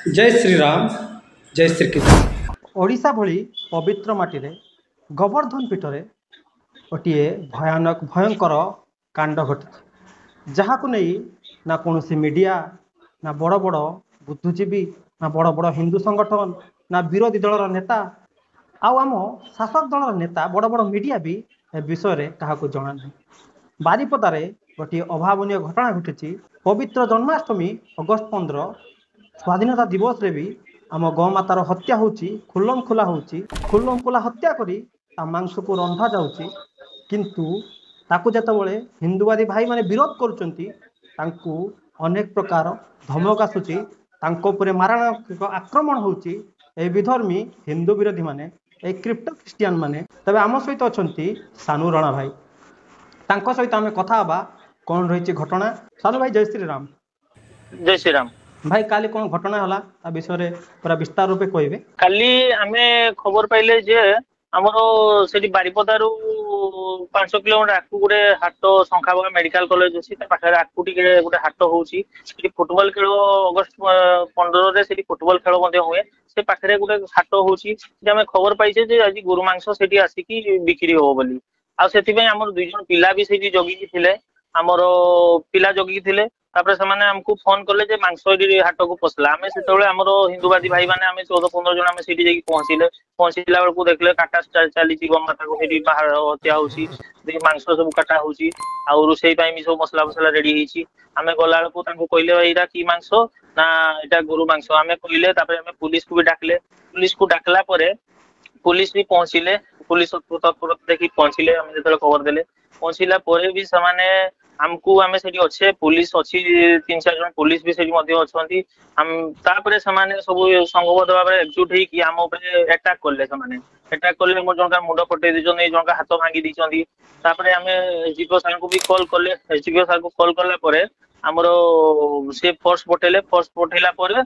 जय श्री राम। जय श्री कृष्ण। ओडिशा भली पवित्र माटी रे गोवर्धन पीठरे गोटे भयानक भयंकर कांड घटी जहाँ को नहीं ना कौन मीडिया ना बड़ बड़ बुद्धिजीवी ना बड़ बड़ हिंदू संगठन ना विरोधी दलर नेता आम शासक दलर नेता बड़ बड़ मीडिया भी ए विषय क्या जना ना बारिपदारे गोटे अभावन घटना घटी पवित्र जन्माष्टमी अगस्ट 15 स्वाधीनता दिवस रे भी आम गौमातार हत्या होची खुल्लम खुला हत्या करी मांस को रंधा जाउची किंतु ताकू जेतबेले हिंदूवादी भाई माने विरोध करुचंती तांकू अनेक प्रकार धमक आसुची तांको उपरे मारणात्मक आक्रमण होची ए विधर्मी हिंदू विरोधी माने ए क्रिप्टो क्रिस्टियन माने तबे आम सहित अछंती सानू राणा भाई तांको सहित आमे कथा हबा कोन रहिची घटना। सानू भाई जय श्री राम। जय श्री राम भाई काली कौन घटना होला ता विषय पूरा विस्तार रूपे कहबे। काली आमे खबर पाइले जे हमरो सेठी बारिपदारू 500 किलोमीटर आकु गुटे हाट संखाबा मेडिकल कॉलेज अछि ता पाखरे आकु टिके गुटे हाट होउची सेठी फुटबॉल खेल अगस्त 15 रे सेठी फुटबॉल खेल मध्ये होए से पाखरे गुटे हाट होउची जे हमें खबर पाइछे जे आज गुरु मांस सेठी आसी की बिक्री हो बोली आ सेठी पे हमर दुई जन पिला भी सेठी जगी थिले हमरो पिला जगी थिले तापर से हमको फोन कले जे मांस हाट को पसला आम से हिंदूवादी भाई मैंने आम 14-15 जन आम सीठी जाइए पहुंचला बेलू देखले काटा चली गमाता को बाहर हत्या होची मांस सब काटा होची आ रोसई भी सब मसला फसला रेडी होची आम गला बेलू कहले एटा की मांस ना एटा गरु मांस आम कहले पुलिस को भी डाकले पुलिस को डाकला पुलिस भी पहुंचले पुलिस तत्पर देखी पहुंचले आम जो खबर देले पहुंचला भी से हमको आमे सेठी अच्छे पुलिस अच्छी 3-4 जन पुलिस भी सेठी मध्ये अछंती हम तापरे समाने सब संगबद्ध भाबरे एकजुट हे कि हम ऊपर अटैक करले समाने अटैक करले मोर जनका मुंड फटे दिजन ए जनका हाथ भांगी दिचंती तापरे हमें एसडीओ सर को भी कॉल करले एसडीओ सर को कॉल करला परे हमरो से फोर्स पठेला परे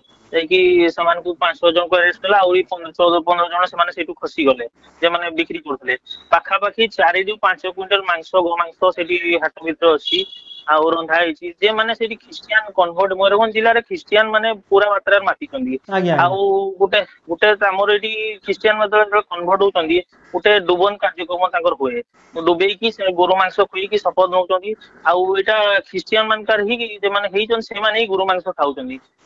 कि समान को 500 जन को अरेस्ट कला और 14-15 जन समान सेठू खसी गले जे माने बिक्री करथले पाखा पाखी 4 रु 5 क्विंटल मांस गो मांस सेठी हाट भीतर अछि आ रंधा होती जे माने सेठी ख्रिस्टियन कन्वर्ट मयूरभंज जिले में ख्रिस्टियन माने पूरा मात्रा माति गोटे गोटे आमर ये ख्रिस्टियन कन्वर्ट होती गोटे डुबन कार्यक्रम हुए डुबेकी गोरु मांस खुईकी शपथ नौ आटा ख्रिस्टियन मानकार ही से गोरु मांस खाऊँ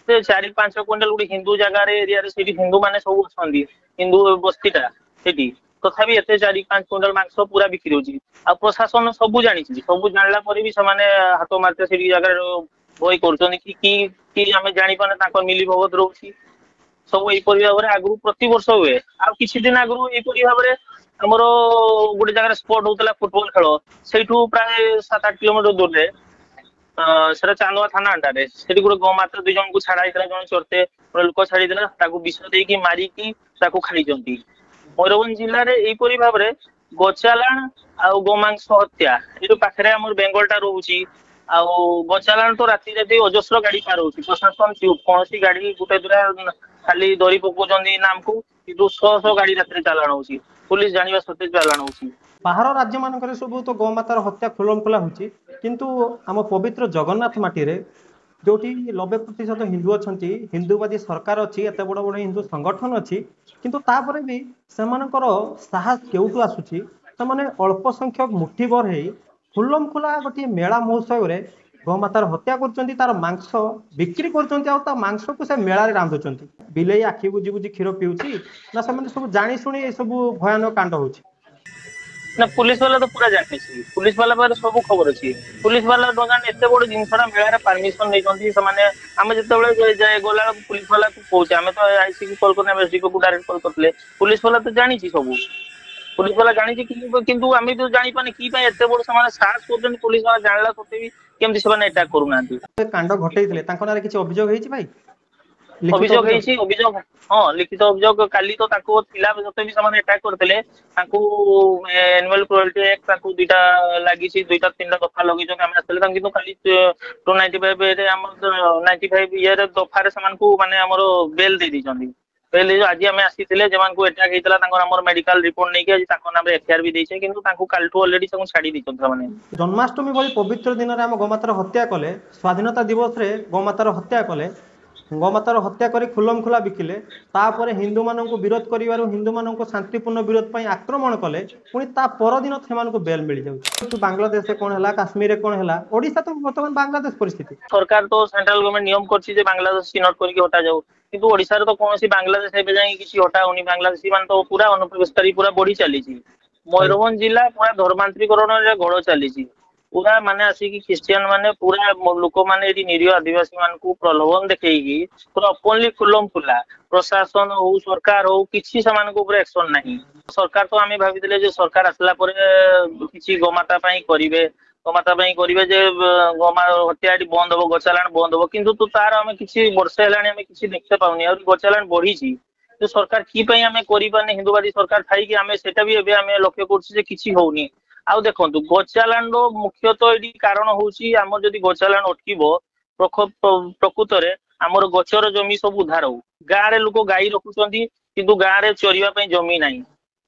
4-5 क्विंटल गोटे हिंदू जगार एरिया हिंदू माने सब अच्छा हिंदू बस्तीटा सेठी तथापि एते 4-5 क्विंटल मांस पूरा बिक्री होची आ प्रशासन सब जानी सब जानला पर भी समाने हाथ मारते से जगह भय कर कि आम जानी पाने ताको मिली भगत रोची सब एपरी भाव में आगु प्रति वर्ष हुए आ किछि दिन आगु एपरी भाव में हमर गोटे जगह स्पॉट होतला फुटबॉल खेल सेठू प्राय 7-8 किलोमीटर दूर रे सेटा चांदुआ थाना अंटारे सेठी गोटे गौमाता 2 जन को छाड़ा हितला जन चरते लोक छाड़ी देला ताको विष देकी मारिकी ताको खाई जंती मयूरभंज जिले में यहीपरी भाव में गचालाण आ गोमांस हत्या ये पाखे आम बेंगलटा रोची आ गचालाण तो राति राति अजस्र गाड़ी पार हो प्रशासन कौन गाड़ी गोटे दुरा खाली दरी पकाउछंती नाम को किंतु 100 गाड़ी राति चालाण होची पुलिस जानिबा सत्ते चालाण होची बाहर राज्य मानकर सब तो गौमातार हत्या खुलम खुला होची किंतु आम पवित्र जगन्नाथ माटी रे जोटी 90% हिंदू अच्छा हिंदूवादी सरकार अच्छी एत बड़ बड़ हिंदू संगठन अच्छी किंतु तापरे भी सेमानकर साहस केउटू आसुची से अल्प संख्यक मुठीभर है खुल्लम खुला गोटे मेला महोत्सव रे गौमातार हत्या कर तार मांस बिक्री कर मांस को से मेला रांधुंट बिले आखि बुझी बुझी क्षीर पीऊँची ना से सब जानी शुणी ये सब भयानक कांड होची ना पुलिस वाला तो पूरा जानी पुलिस वाला पर सब खबर अच्छी पुलिस वाला दोकान एत बड़ जिनसा मेला परमिशन नहीं आम जो गला पुलिस वाला को कौचे आम तो आईसी को कॉल करना एसडीओ को डायरेक्ट कॉल करते पुलिस वाला तो जानी सब पुलिस वाला जानी किंतु आम तो जानी पाने कि एत बड़ से साहस कर पुलिस वाला जानला सत्ते भी केमती से अटैक करूना कांड घटे किसी अभियोग है भाई अभियोग अभियोग हाँ लिखित अभियोग काली तो पिला सत्ते भी से अटैक करते एनुअल क्रुएल्टी एक्ट 2टा लगी 2-3टा दफा लगे खाली 295 95 दफार से माने बेल दे दी बेल आज आम आसी अटैक होता मेडिकल रिपोर्ट नहीं आज नाम एफआईआर भी देछे किंतु कालठू ऑलरेडी छाड़ी दी जन्माष्टमी भली पवित्र दिन में आम गौमातार हत्या कले स्वाधीनता दिवस रे गौमातार हत्या कले ଗୋମାତାର ହତ୍ୟା କରି ଖୁଲମ ଖୁଲା ବିକିଲେ ତାପରେ ହିନ୍ଦୁମାନଙ୍କୁ ବିରୋଧ କରିବାରୁ ହିନ୍ଦୁମାନଙ୍କୁ ଶାନ୍ତିପୂର୍ଣ୍ଣ ବିରୋଧ ପାଇଁ ଆକ୍ରମଣ କଲେ ପୁଣି ତା ପରଦିନ ସେମାନଙ୍କୁ ବେଲ୍ ମିଳିଯାଉଛି। ବାଂଲାଦେଶରେ କଣ ହେଲା, କାଶ୍ମୀରରେ କଣ ହେଲା, ଓଡିଶା ତ ବର୍ତ୍ତମାନ ବାଂଲାଦେଶ ପରିସ୍ଥିତି। ସରକାର ତ ସେଣ୍ଟ୍ରାଲ ଗଭର୍ଣ୍ଣମେଣ୍ଟ ନିୟମ କରିଛି ଯେ ବାଂଲାଦେଶ ଚିହ୍ନଟ କରିକି ହଟାଯାଉ, କିନ୍ତୁ ଓଡିଶାରେ ତ କୌଣସି ବାଂଲାଦେଶ ଏବେ ଯାଇ କିଛି ହଟା ହଉନି। ବାଂଲାଦେଶୀ ମାନେ ତ ପୁରା ଅନୁପ୍ରବେଶକାରୀ ପୁରା ବଢି ଚାଲିଛି। ମୟୂରଭଞ୍ଜ ଜିଲ୍ଲା ପୁରା ଧର୍ମାନ୍ତରୀକରଣରେ ଗୋଳ ଚାଲିଛି। ପୁରା ମାନେ ଆସିକି ଖ୍ରୀଷ୍ଟିଆନ ମାନେ ପୁରା ଲୋକମାନେ ଏଠି ନିରୀହ ଆଦିବାସୀ ମାନଙ୍କୁ ପ୍ରଲୋଭନ ଦେଖେଇକି ପୁରା ଓପନଲି ଖୁଲମ ଖୁଲା ପ୍ରଶାସନ ହଉ ସରକାର ହଉ କିଛି ସେମାନଙ୍କ ଉପରେ ଆକ୍ସନ ନାହିଁ। ସରକାର ତ ଆମେ ଭାବିଥିଲେ ଯେ ସରକାର ଆସିଲା ପରେ କିଛି ଗୋମାତା ପାଇଁ କରିବେ, ଗୋମାତା ପାଇଁ କରିବେ ଯେ ଗୋମା ହତ୍ୟା ଏଠି ବନ୍ଦ ହବ, ଗଚାଲାଣ ବନ୍ଦ ହବ, କିନ୍ତୁ ତାର ଆମେ କିଛି ବର୍ଷେ ହେଲାଣି ଆମେ କିଛି ଦେଖିତେ ପାଉନି। ଆହୁରି ଗଚାଲାଣ ବଢିଛି। ଯେ ସରକାର କି ପାଇଁ ଆମେ କରିପାରୁନି, ହିନ୍ଦୁବାଦୀ ସରକାର ଥାଇକି ଆମେ ସେଟା ବି ଏବେ ଆମେ ଲକ୍ଷ୍ୟ କରୁଛୁ ଯେ କିଛି ହଉନି। ଆଉ ଦେଖନ୍ତୁ ଗଚାଲାଣର ମୁଖ୍ୟତଃ ଏଠି କାରଣ ହଉଛି ଆମର ଯଦି ଗଚାଲାଣ ଅଟକିବ ପ୍ରକୃତରେ ଆମର ଗଛର ଜମି ସବୁ ଉଦ୍ଧାର ହଉ। ଗାଁରେ ଲୋକ ଗାଈ ରଖୁଛନ୍ତି କିନ୍ତୁ ଗାଁରେ ଚରିବା ପାଇଁ ଜମି ନାହିଁ।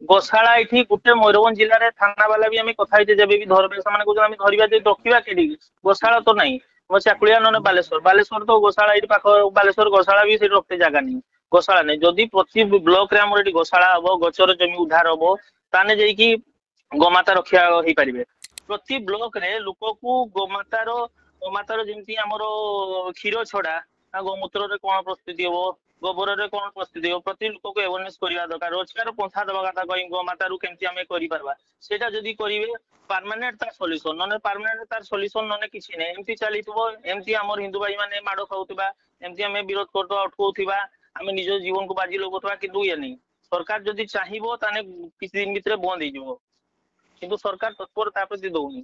ଗୋଶାଳା ଏଠି ଗୋଟେ ମୟୂରଭଞ୍ଜ ଜିଲ୍ଲାରେ ଥାନା ବାଲା ବି ଆମେ କଥା ହେଇଛେ, ଯେବେ ବି ଧରବେ ସେମାନେ କହୁଛନ୍ତି ଆମେ ଧରିବା ଯେ ରଖିବା କେଠି, ଗୋଶାଳା ତ ନାହିଁ। ଚାକୁଳିଆ ନହେଲେ ବାଲେଶ୍ୱର ତ ଗୋଶାଳା ଏଇଠି ପାଖ, ବାଲେଶ୍ୱର ଗୋଶାଳା ବି ସେଠି ରଖତେ ଜାଗା ନାହିଁ, ଗୋଶାଳା ନାହିଁ। ଯଦି ପ୍ରତି ବ୍ଲକରେ ଆମର ଏଠି ଗୋଶାଳା ହବ, ଗଛର ଜମି ଉଦ୍ଧାର ହବ, ତାହେଲେ ଯାଇକି ଗୋମାତା ରକ୍ଷା ହେଇପାରିବେ। ପ୍ରତି ବ୍ଲକରେ ଲୋକକୁ ଗୋମାତାର ଯେମିତି ଆମର କ୍ଷୀର ଛଡା ଗୋମୂତ୍ରରେ କଣ ପ୍ରସ୍ତୁତି ହବ, ଗୋବରରେ କଣ ପ୍ରସ୍ତୁତି ହବ, ପ୍ରତି ଲୋକକୁ ଆୱାରନେସ କରିବା ଦରକାର। ରୋଜଗାର ପନ୍ଥା ଦେବା କଥା କହି ଗୋମାତାରୁ କେମିତି ଆମେ କରିପାରିବା ସେଇଟା ଯଦି କରିବେ ପାର୍ମାନେଣ୍ଟ ତାର ସଲ୍ୟୁସନ, ନହେଲେ ପାର୍ମାନେଣ୍ଟ ତାର ସଲ୍ୟୁସନ ନହେଲେ କିଛି ନାହିଁ। ଏମିତି ଚାଲିଥିବ, ଏମିତି ଆମର ହିନ୍ଦୁ ଭାଇ ମାନେ ମାଡ ଖାଉଥିବା, ଏମିତି ଆମେ ବିରୋଧ କରୁଥିବା, ଅଟକଉଥିବା, ଆମେ ନିଜ ଜୀବନକୁ ବାଜି ଲଗଉଥିବା, କିନ୍ତୁ ଇଏ ନାହିଁ। ସରକାର ଯଦି ଚାହିଁବ ତାହେଲେ କିଛି ଦିନ ଭିତରେ ବନ୍ଦ ହେଇଯିବ, କିନ୍ତୁ ସରକାର ତତ୍ପର ତା ପ୍ରତି ଦଉନି।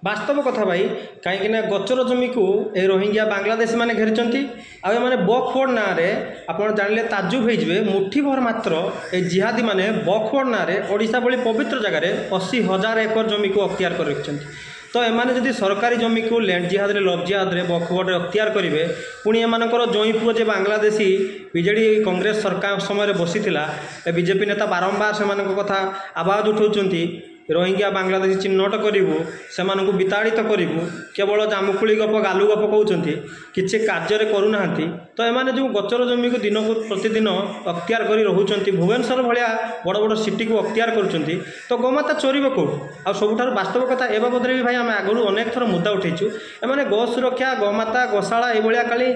ବାସ୍ତବ କଥା ଭାଇ, କାହିଁକି ନା ଗଛର ଜମିକୁ ଏ ରୋହିଙ୍ଗ୍ୟା ବାଂଲାଦେଶୀ ମାନେ ଘେରିଛନ୍ତି। ଆଉ ଏମାନେ ବକଫୋର୍ଡ ନାଁରେ, ଆପଣ ଜାଣିଲେ ତାଜୁବ ହେଇଯିବେ, ମୁଠିଭର ମାତ୍ର ଏ ଜିହାଦୀ ମାନେ ବକଫୋର୍ଡ ନାଁରେ ଓଡ଼ିଶା ଭଳି ପବିତ୍ର ଜାଗାରେ 80,000 ଏକର ଜମିକୁ ଅକ୍ତିଆର କରି ରଖିଛନ୍ତି। ତ ଏମାନେ ଯଦି ସରକାରୀ ଜମିକୁ ଲ୍ୟାଣ୍ଡ ଜିହାଦରେ, ଲଭ୍ ଜିହାଦରେ, ବକଫୋର୍ଡରେ ଅକ୍ତିଆର କରିବେ, ପୁଣି ଏମାନଙ୍କର ଜଇଁ ପୁଅ ଯେ ବାଂଲାଦେଶୀ ବିଜେଡ଼ି କଂଗ୍ରେସ ସରକାର ସମୟରେ ବସିଥିଲା, ଏ ବିଜେପି ନେତା ବାରମ୍ବାର ସେମାନଙ୍କ କଥା ଆବାଜ ଉଠାଉଛନ୍ତି, ରୋହିଙ୍ଗ୍ୟା ବାଂଲାଦେଶୀ ଚିହ୍ନଟ କରିବୁ, ସେମାନଙ୍କୁ ବିତାଡ଼ିତ କରିବୁ, କେବଳ ଜାମୁକୁଳି ଗପ ଗାଲୁ ଗପ କହୁଛନ୍ତି, କିଛି କାର୍ଯ୍ୟରେ କରୁନାହାନ୍ତି। ତ ଏମାନେ ଯେଉଁ ଗଛର ଜମିକୁ ଦିନକୁ ପ୍ରତିଦିନ ଅକ୍ତିଆର କରି ରହୁଛନ୍ତି, ଭୁବନେଶ୍ୱର ଭଳିଆ ବଡ଼ ବଡ଼ ସିଟିକୁ ଅକ୍ତିଆର କରୁଛନ୍ତି, ତ ଗୋମାତା ଚରିବ କେଉଁଠୁ? ଆଉ ସବୁଠାରୁ ବାସ୍ତବ କଥା, ଏ ବାବଦରେ ବି ଭାଇ ଆମେ ଆଗରୁ ଅନେକ ଥର ମୁଦ୍ଦା ଉଠେଇଛୁ। ଏମାନେ ଗୋ ସୁରକ୍ଷା, ଗୋମାତା, ଗୋଶାଳା ଏଇଭଳିଆ ଖାଲି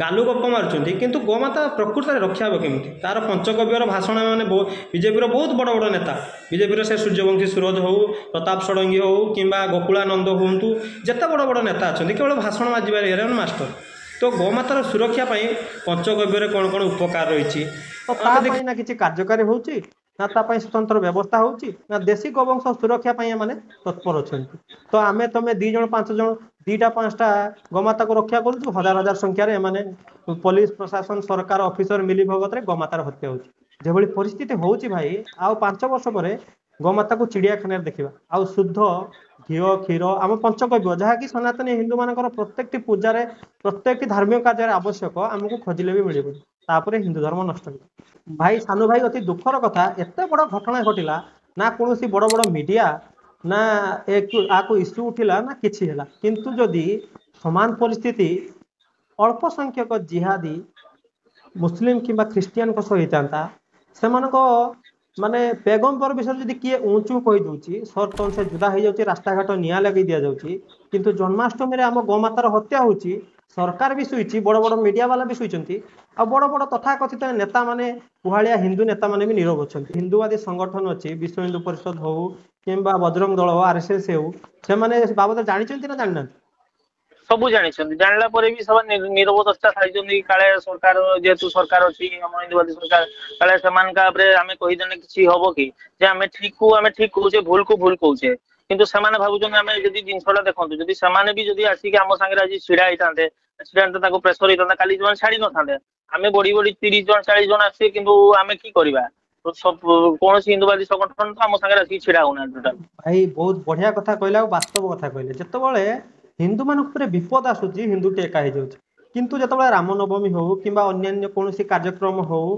ଗାଲୁ ଗପ ମାରୁଛନ୍ତି, କିନ୍ତୁ ଗୋମାତା ପ୍ରକୃତରେ ରକ୍ଷା ହେବ କେମିତି? ତା'ର ପଞ୍ଚଗବ୍ୟର ଭାଷଣ ଏମାନେ ବିଜେପିର ବହୁତ ବଡ଼ ବଡ଼ ନେତା, ବିଜେପିର ସେ ସୂର୍ଯ୍ୟବଂଶୀ ସୁରଜ ହେଉ, ପ୍ରତାପ ଷଡ଼ଙ୍ଗୀ ହେଉ, କିମ୍ବା ଗୋକୁଳାନନ୍ଦ ହୁଅନ୍ତୁ, ଯେତେ ବଡ଼ ବଡ଼ ନେତା ଅଛନ୍ତି କେବଳ ଭାଷଣ ମାଜିବାରେ ଏମାନେ ମାଷ୍ଟର। ତ ଗୋମାତାର ସୁରକ୍ଷା ପାଇଁ ପଞ୍ଚଗବ୍ୟରେ କ'ଣ କ'ଣ ଉପକାର ରହିଛି, ତ ତା ପାଇଁ ନା କିଛି କାର୍ଯ୍ୟକାରୀ ହେଉଛି, ନା ତା ପାଇଁ ସ୍ୱତନ୍ତ୍ର ବ୍ୟବସ୍ଥା ହେଉଛି, ନା ଦେଶୀ ଗୋବଂଶ ସୁରକ୍ଷା ପାଇଁ ଏମାନେ ତତ୍ପର ଅଛନ୍ତି। ତ ଆମେ ତମେ 2 ଜଣ 5 ଜଣ 2ଟା 5ଟା ଗୋମାତାକୁ ରକ୍ଷା କରୁଛୁ, ହଜାର ହଜାର ସଂଖ୍ୟାରେ ଏମାନେ ପୋଲିସ ପ୍ରଶାସନ ସରକାର ଅଫିସର ମିଲିଭଗତରେ ଗୋମାତାର ହତ୍ୟା ହେଉଛି। ଯେଭଳି ପରିସ୍ଥିତି ହେଉଛି ଭାଇ, ଆଉ 5 ବର୍ଷ ପରେ ଗୋମାତାକୁ ଚିଡ଼ିଆଖାନାରେ ଦେଖିବା। ଆଉ ଶୁଦ୍ଧ ଘିଅ, କ୍ଷୀର, ଆମ ପଞ୍ଚଗବ୍ୟ ଯାହାକି ସନାତନୀ ହିନ୍ଦୁମାନଙ୍କର ପ୍ରତ୍ୟେକଟି ପୂଜାରେ, ପ୍ରତ୍ୟେକଟି ଧାର୍ମିକ କାର୍ଯ୍ୟରେ ଆବଶ୍ୟକ, ଆମକୁ ଖୋଜିଲେ ବି ମିଳିବନି। ତାପରେ ହିନ୍ଦୁ ଧର୍ମ ନଷ୍ଟ ହେବ। ଭାଇ, ସାନୁ ଭାଇ, ଅତି ଦୁଃଖର କଥା, ଏତେ ବଡ଼ ଘଟଣା ଘଟିଲା, ନା କୌଣସି ବଡ଼ ବଡ଼ ମିଡ଼ିଆ ନା ଆକୁ ଇସ୍ୟୁ ଉଠିଲା, ନା କିଛି ହେଲା। କିନ୍ତୁ ଯଦି ସମାନ ପରିସ୍ଥିତି ଅଳ୍ପ ସଂଖ୍ୟକ ଜିହାଦୀ ମୁସଲିମ କିମ୍ବା ଖ୍ରୀଷ୍ଟିଆନଙ୍କ ସହ ହେଇଥାନ୍ତା, ସେମାନଙ୍କ ମାନେ ପେଗମ୍ବର ବିଷୟରେ ଯଦି କିଏ ଉଁଚୁ କହିଦେଉଛି, ସର୍ତ୍ତ ସେ ଜୁଦା ହେଇଯାଉଛି, ରାସ୍ତାଘାଟ ନିଆଁ ଲଗାଇ ଦିଆଯାଉଛି, କିନ୍ତୁ ଜନ୍ମାଷ୍ଟମୀରେ ଆମ ଗୋମାତାର ହତ୍ୟା ହେଉଛି, ସରକାର ବି ଶୋଇଛି, ବଡ଼ ବଡ଼ ମିଡ଼ିଆ ବାଲା ବି ଶୋଇଛନ୍ତି, ଆଉ ବଡ଼ ବଡ଼ ତଥାକଥିତ ନେତାମାନେ, କୁହାଳିଆ ହିନ୍ଦୁ ନେତାମାନେ ବି ନୀରବ ଅଛନ୍ତି। ହିନ୍ଦୁବାଦୀ ସଂଗଠନ ଅଛି, ବିଶ୍ୱ ହିନ୍ଦୁ ପରିଷଦ ହଉ କିମ୍ବା ବଜରଙ୍ଗ ଦଳ ହଉ, RSS ହଉ, ସେମାନେ ବାବଦରେ ଜାଣିଛନ୍ତି ନା ଜାଣିନାହାନ୍ତି? ସବୁ ଜାଣିଛନ୍ତି, ଜାଣିଲା ପରେ ବି ସେମାନେ ନିରବତା ଖାଇଛନ୍ତି। କାଳେ ସରକାର, ଯେହେତୁ ସରକାର ଅଛି ଆମ ହିନ୍ଦୁବାଦୀ ସରକାର, କାଳେ ସେମାନଙ୍କ ଉପରେ ଆମେ କହିଦେଲେ କିଛି ହବ କି? ଯେ ଆମେ ଠିକ କହୁଛେ, ଭୁଲ କୁ ଭୁଲ କହୁଛେ, କିନ୍ତୁ ସେମାନେ ଭାବୁଛନ୍ତି ଆମେ ଯଦି ଜିନିଷଟା ଦେଖନ୍ତୁ, ଯଦି ସେମାନେ ବି ଯଦି ଆସିକି ଆମ ସାଙ୍ଗରେ ଆଜି ଛିଡା ହେଇଥାନ୍ତେ, ତାକୁ ପ୍ରେସର ହେଇଥାନ୍ତା, କାଲି ସେମାନେ ଛାଡି ନଥାନ୍ତେ। ଆମେ ବଢି 30 ଜଣ 40 ଜଣ ଆସିବେ, କିନ୍ତୁ ଆମେ କି କରିବା? କୌଣସି ହିନ୍ଦୁବାଦୀ ସଂଗଠନ ତ ଆମ ସାଙ୍ଗରେ ଆସିକି ଛିଡା ହଉନାହାନ୍ତି ଟୋଟାଲ। ଭାଇ, ବହୁତ ବଢିଆ କଥା କହିଲେ, ଆଉ ବାସ୍ତବ କଥା କହିଲେ। ଯେତେବେଳେ ହିନ୍ଦୁମାନଙ୍କ ଉପରେ ବିପଦ ଆସୁଛି, ହିନ୍ଦୁଟି ଏକା ହେଇଯାଉଛି। କିନ୍ତୁ ଯେତେବେଳେ ରାମନବମୀ ହଉ କିମ୍ବା ଅନ୍ୟାନ୍ୟ କୌଣସି କାର୍ଯ୍ୟକ୍ରମ ହଉ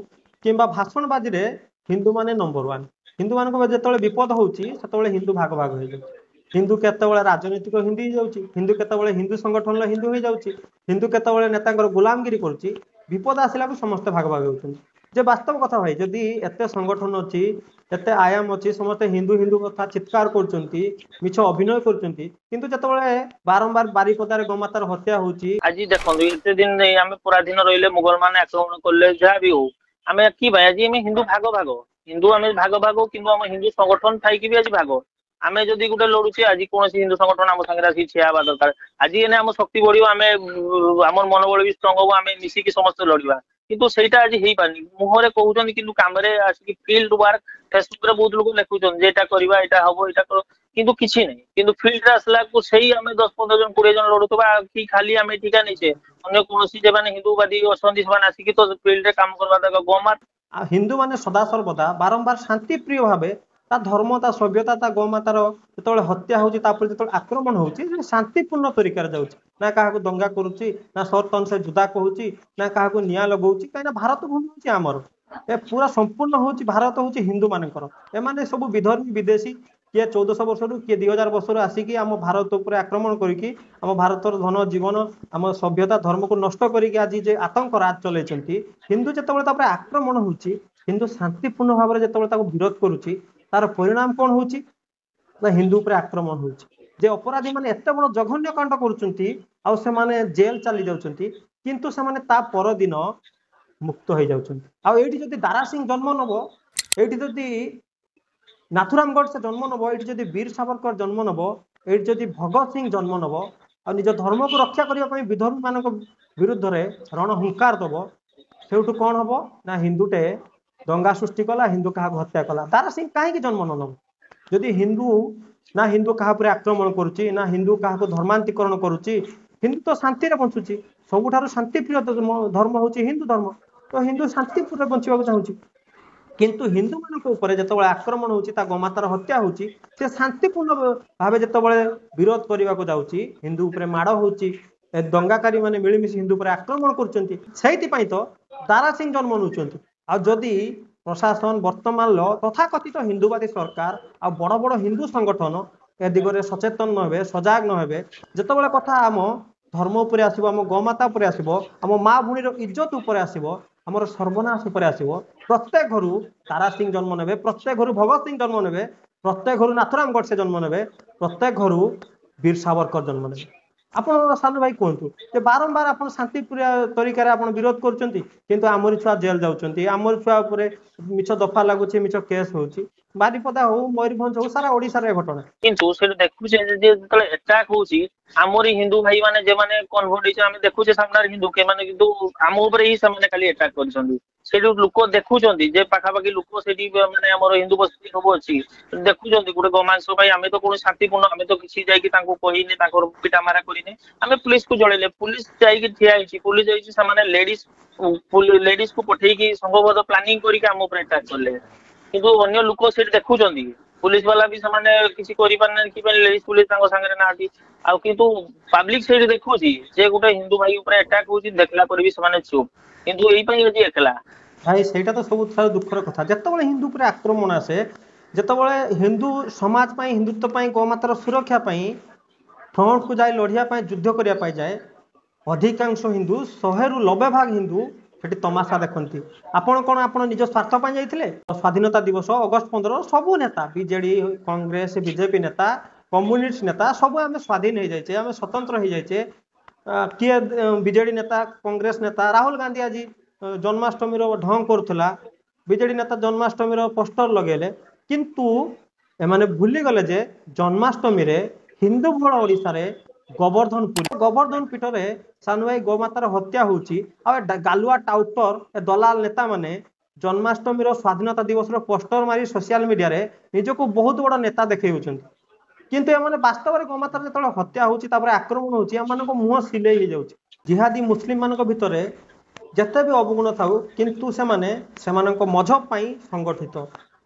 କିମ୍ବା ଭାଷଣବାଜିରେ ହିନ୍ଦୁମାନେ ନମ୍ବର 1। ହିନ୍ଦୁମାନଙ୍କ ଯେତେବେଳେ ବିପଦ ହେଉଛି, ସେତେବେଳେ ହିନ୍ଦୁ ଭାଗ ଭାଗ ହେଇଯାଉଛି। ହିନ୍ଦୁ କେତେବେଳେ ରାଜନୈତିକ ହିନ୍ଦୁ ହେଇଯାଉଛି, ହିନ୍ଦୁ କେତେବେଳେ ହିନ୍ଦୁ ସଂଗଠନର ହିନ୍ଦୁ ହେଇଯାଉଛି, ହିନ୍ଦୁ କେତେବେଳେ ନେତାଙ୍କର ଗୁଲାମଗିରି କରୁଛି। विपद आसला समस्ते भाग भाग होती जे वास्तव कथा भाई जदि एत संगठन अच्छी एत आयाम अच्छी समस्ते हिंदू हिंदू कथा चित्कार मिछ अभिनय करते बारंबार बारिपदार गोमातार हत्या होची आज देखो एते दिन नहीं आम पराधीन रही मुगल मान आक्रमण कले जहाँ भी हो आम कि आज आम हिंदू भाग भाग हिंदू आम भाग भाग कि हिंदू संगठन थी भी आज भाग आम जदि गोटे लड़ुचे आज कौन हिंदू संगठन आम सागर आसिक ठिया हवा दरकार आज एने आम शक्ति बढ़ आम आम मनोबल भी स्ट्रंग हम आम मिसिकी समस्त लड़वा किंतु सेटा आज हो पारनी मुहरे कहते कि कम आसिक फिल्ड वर्क फेसबुक रे बहुत लोग लिखुन जेटा करवा एटा हम एटा कर किंतु किसी नहीं किंतु फील्ड रे आसला को सही आम 10-15 जन 20 जन लड़ुवा कि खाली आम ठिका नहीं अन्य कौन जो हिंदूवादी अच्छा आसिक तो फील्ड रे काम करवा दरकार गोमाता हिंदू माने सदा सर्वदा बारंबार शांति प्रिय भाव ता धर्म ता सभ्यता ता गोमातार जो हत्या होची जो आक्रमण होची शांतिपूर्ण तरीका जाउची ना काहाको दंगा करुची ना सरतन से जुदा कहूची ना काहाको निया लगौची कहीं भारत भूमि होची आमर ए पूरा संपूर्ण होची भारत होची हिंदू मानकर ए माने सब विधर्मी विदेशी किए 1400 वर्ष किए 2000 वर्ष आसिकी आम भारत उपर आक्रमण करिकी आम भारतर धन जीवन आम सभ्यता धर्म को नष्ट करिकी आज जे आतंक राज चलैछंती हिंदू जेतेबेले आक्रमण होची हिंदू शांतिपूर्ण भाव में जेतेबेले विरोध करुची तार परिणाम कौन होची ना हिंदू उपर आक्रमण होची जे अपराधी माने एते बड़ जघन्य कांड करुचंती आ से माने जेल चली जाउचंती किंतु से माने ता पर दिन मुक्त हो जाउचंती आ एठी जदी दारा सिंह जन्म नबो एठी जदी नाथुराम गडसे जन्म नबो एठी जदी वीर सावरकर जन्म नबो एठी जदी भगत सिंह जन्म नबो आ निज धर्म को रक्षा करबा पई विधर्मी मानक विरुद्ध रे रणहुंकार दबो सेउठु कोन हबो ना हिंदूटे दंगा सृष्टि कला हिंदू क्या हत्या कला दारा सिंह कहीं जन्म न नब जदि हिंदू ना हिंदू क्या आक्रमण करुच्ची ना हिंदू क्या धर्मांतरण करुच्ची हिंदू तो शांति बंचुची सबुठार शांति प्रिय धर्म हूँ हिंदू धर्म तो हिंदू शांतिपूर्ण बंचा चाहूँ किंतु हिंदू मान जो आक्रमण होता गोमातार हत्या होती शांतिपूर्ण भाव जो विरोध करने को जाऊँगी हिंदू उपर माड़ हो दंगाकारी मैंने मिलमिश हिंदू उपर आक्रमण कर तो दारा सिंह जन्म नौ आदि प्रशासन वर्तमान तथाकथित हिंदूवादी सरकार आ बड़ बड़ हिंदू संगठन ए दिगरे सचेतन नहे सजाग नहे जिते कथा आम धर्म उपर आसो आम गोमाता उपर आसो आम माँ भूणीर इज्जत उपर आसो आमर सर्वनाश उपर आसो प्रत्येक घर तारा सिंह जन्म ने प्रत्येक घर भगत सिंह जन्म ने प्रत्येक घर नाथुराम गडसे जन्म ने प्रत्येक घर वीर सावरकर जन्म ने आपण सान भाई कहतु जे बारंबार आप शांतिप्रिय तरीका आप विरोध कर आमरी छुआ जेल जाऊँच आमरी छुआ मिछ दफा लगुच मिछ केस होची बारिपदा हो मयूरभंज हो सारा ओडिशा रे घटना किंतु से देखुचे जे अटैक होची आमरी हिंदू भाई माने जे माने कन्वर्ट होइछ आमे देखुचे सामने हिंदू के माने किंतु आम ऊपर ही सामने खाली अटैक करछंदी सेठू लोक देखुचंदी जे पाखापाखि लोक सेठी माने हमर हिंदू बस्ती सब अछि देखुचंदी गुटे गमांस भाई आमे तो कोन शांतिपूर्ण आमे तो किछि जाई कि तांको कहिने तांको पिटा मारा करिने आमे पुलिस को जळेले पुलिस जाई कि ठिया हिची पुलिस जाई सामने लेडीज को पठेई कि संभवतः प्लानिंग करी के आम ऊपर अटैक करले किंतु अन्य लोक सेठी देखुचंदी पुलिस वाला भी सामने किसी करि पारना कि लेडीज पुलिस तांको संगे नाटी आ किंतु पब्लिक सेठी देखुची जे गुटे हिंदू भाई ऊपर अटैक होची देखला पर भी सामने चुप किंतु एई पई जे एकला भाई सेटा तो सब दुखर कथा जेतेबेले हिंदू उपर आक्रमण आसे जेतेबेले हिंदू समाज पई हिंदुत्व पई गोमातार सुरक्षा पई फ्रंट को जाए लड़िया पई युद्ध करिया पई जाए अधिकांश हिंदू 100 रु 90 भाग हिंदू सेठी तमाशा देखती आपण कौन आप निज स्वार्थ पाई जाइथिले स्वाधीनता दिवस अगस्त 15 सबू नेता बीजेडी कांग्रेस बीजेपी नेता कम्युनिस्ट नेता सब आम स्वाधीन हो जाइए आम स्वतंत्र हो जाइए किए बीजेडी नेता कांग्रेस नेता राहुल गांधी आज जन्माष्टमी ढंग करुला बीजेडी नेता जन्माष्टमी पोस्टर लगेले किंतु एमाने भूली गले जे जन्माष्टमी रे हिंदू बहुल ओडिशा रे गोवर्धन पीठ रे सानुभाई गोमातार हत्या होची गालुआ टाउटर दलाल नेता माने जन्माष्टमी स्वाधीनता दिवस पोस्टर मारी सोशल मीडिया रे निजको बहुत बड़ नेता देखै होचंती किंतु एमाने वास्तव में गोमातार जो हत्या होची तापर आक्रमण होची एमानको मुह सिलेई हो जाउची जिहादी मुस्लिम मानक भितरे जेते भी अवगुण थाउ किंतु सेमाननको मजहब पई संगठित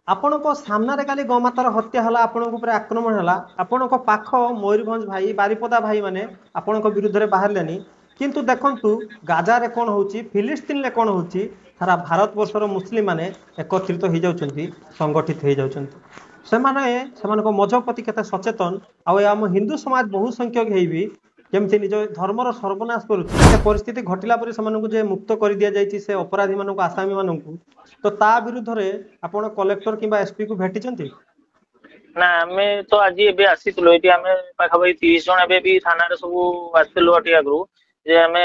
आपणको सामने काली गोमातार हत्या हला आपणको ऊपर आक्रमण हला आपणको पाख मयूरभंज भाई बारिपदा भाई माने आपणको विरुद्ध रे बाहरलेनी किंतु देखंतु गाजा रे कोन होची फिलिस्तीन रे कोन होची सारा भारत वर्षर मुस्लिम माने एकत्रित हो जाउचंती संगठित हो जाउचंती सेमानको मजहब प्रति केते सचेतन आम हिंदू समाज बहु संख्यक हेबी केमती निज धर्मर सर्वनाश कर परिस्थिति घटला पर से मुक्त कर दि जाए से अपराधी मान आसामी मान तो ता विरुद्ध रे आपण कलेक्टर किंबा एसपी को भेटी ना आमे तो आज एबे आसीथिलु एटी आमे पाखापाखि 30 जण एबे भी थाना रे सब आसीथिलु अटी आगु जे आमे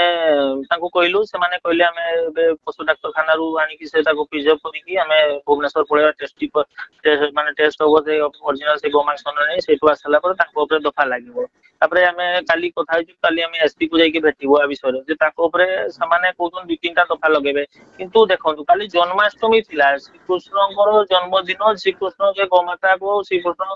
तांको कहलु से माने कहले आमे एबे पशु डाक्तरखाना रु आनी कि से ताको प्रिजर्व करिकि आमे भुवनेश्वर पळेवा टेस्ट माने टेस्ट होबो से ओरिजिनल से गोमांस नै सेटु आसला पर ताको ऊपर दफा लागिबो तापरे आमे काली कथा होई काली आमे एसपी को जाई कि भेटिबो आ विषय जे ताको ऊपर सामाने कोन दु तीनटा दफा लगेबे किंतु देखंतु काली जन्माष्टमी थिला श्री कृष्णଙ୍କର जन्मदिन श्री कृष्ण जे गोमाता को श्री कृष्ण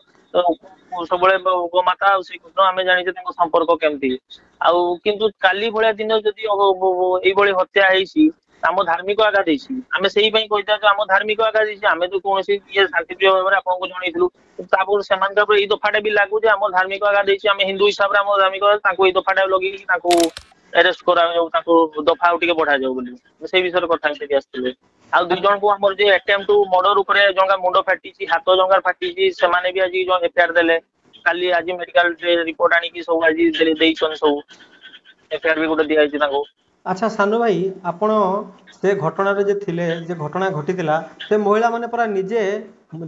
सबले गोमाता और श्री कृष्ण आमे जानि जे ताको संपर्क केमती आउ किंतु काली भलिया दिन जदि एई भली हत्या हेसी आम धार्मिक आघात हेसी आमे सेही पई कहिता जे आम धार्मिक आघात हेसी आमे तो कोनोसी ये शांतिप्रिय भाबरे आपन को जणैथिलु तापर सेमान का एई दफाटा भी लागु जे आम धार्मिक आघात हेसी आमे हिंदू हिसाब रे आम धार्मिक ताको एई दफाटा लगी ताको अरेस्ट करा जाऊ ताको दफा उठिके बढ़ा जाऊ बोली से विषय कथा हेती आस्थिले आ दुई जन को हमर जे अटेम्प्ट टू मर्डर ऊपर जंगा मुंडो फाटीची हाथ जंगा फाटीची से माने भी आज जो एफआईआर देले काली आज मेडिकल रिपोर्ट आनी कि सब आज देइछन सब एफआईआर भी गोटे दिया ताको अच्छा सानू भाई आपण से घटना रे जे थिले जे घटना घटितिला से महिला माने परा निजे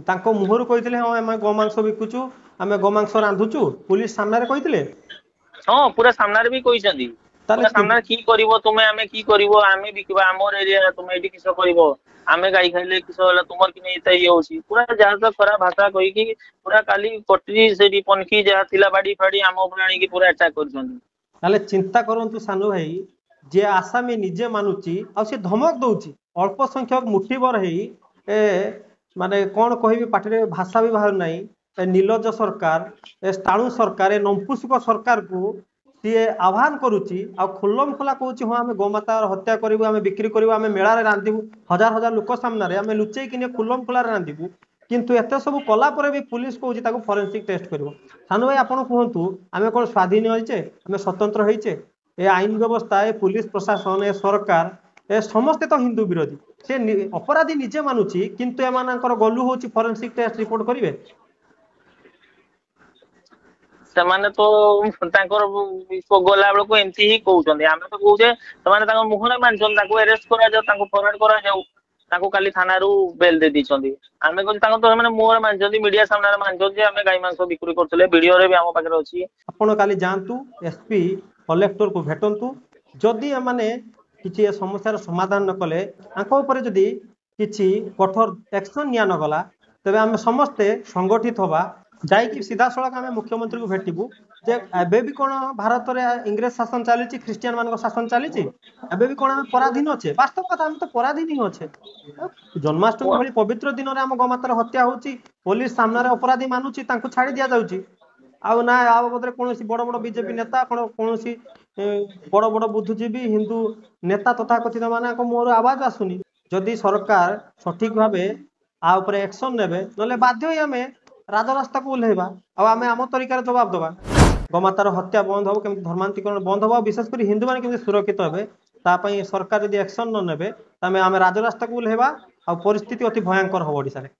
तांको मुहर कहिथिले हम हम गोमांस बिकुचु आमे गोमांस रांधुचु पुलिस सामने रे कहिथिले हां पूरा सामने रे भी कहिसंदी पूरा सामने की करबो तुमे आमे की करबो आमे बिकबा हमर एरिया तुमे एटी किस करबो आमे गाई खाइले किस होला तुमर कि नै तई होसी पूरा जहां तक खरा भाषा कहि कि पूरा काली कटरी सेडी पनखी जहा थिला बाडी फाडी आम ऊपर आनी कि पूरा अटैक करसंदी ताले चिंता करंतु सानू भाई जे आसामी निजे मानुची आ से धमक दउची अल्प संख्यक मुठीबर हेई ए माने कोन कहिबी पाटिरे भाषा भी बाहर नाही ए नीलज सरकार ए स्थाणु सरकार ए नंपुसुक सरकार को सी आह्वान करुची आ खुल्लम खुला कहूची हाँ आम गोमाता हत्या करू आम बिक्री करू आम मेला रांधबू हजार हजार लोक सामने आम लुचई कि खुल्लम खुला रांधबू किंतु एत सब कला पर भी पुलिस कहूँ ताको फॉरेंसिक टेस्ट करिवो सानू भाई आपण कहतु आम कौन स्वाधीन होइचे आम स्वतंत्र होइचे ए आईन व्यवस्था ए पुलिस प्रशासन ए सरकार ए समस्ते तो हिंदू विरोधी से अपराधी निजे मानुची किंतु एमानकर गलु होची फॉरेंसिक टेस्ट रिपोर्ट करिवे सेमाने तो तांकर गला बेल को एमती ही कहउछन आमे तो कहउछे सेमाने तांकर मुखरे मानछन ताको अरेस्ट करा जाऊ ताको फॉरवर्ड करा जाऊ ताको काली थाना रू बेल दे दिछंदी आमे कोन ताको तो माने मोर मानछंदी मीडिया सामने रे मानछन जे आमे गाय मांस बिक्री करथले वीडियो रे भी हम पाखरे अछि आपण काली जानतु एसपी कलेक्टर को भेटंतु जदि एमाने किछि समस्यार समाधान न कले आंको ऊपर जदि किछि कठोर एक्शन निया न गला तबे आमे समस्ते संगठित होबा जाइकी सीधा सड़क आम मुख्यमंत्री को भेटबू जे एबे भी कौन भारत में इंग्रेज शासन चली ख्रिस्टियान मान शासन चली एबे भी कौन आम पराधीन अच्छे वास्तव कथा आम तो पराधीन ही अच्छे जन्माष्टमी भली पवित्र दिन में आम गोमातार हत्या होची पुलिस सामने अपराधी मानुची तांको छाड़ी दिया जाउची आउ ना आ बदले कौन बड़ बड़ बीजेपी नेता कौन बड़ बड़ बुद्धिजीवी हिंदू नेता तथा कथित मान मोर आवाज आसुनी जदि सरकार सठिक भाव आ उपरे एक्शन नेबे नले बाध्य ही आमे राजरास्ता को ओह्लैबा आम आम तरीकार जवाब दबा गोमातार हत्या बंद हो केमती धर्मांतरीकरण बंद हो विशेष कर हिंदू मैंने केमती सुरक्षित हेबे तापई सरकार यदि एक्शन न नेबे तामे आम राजरास्ता को ओह्लैबा आ परिस्थिति अति भयंकर हो ओडिसा रे।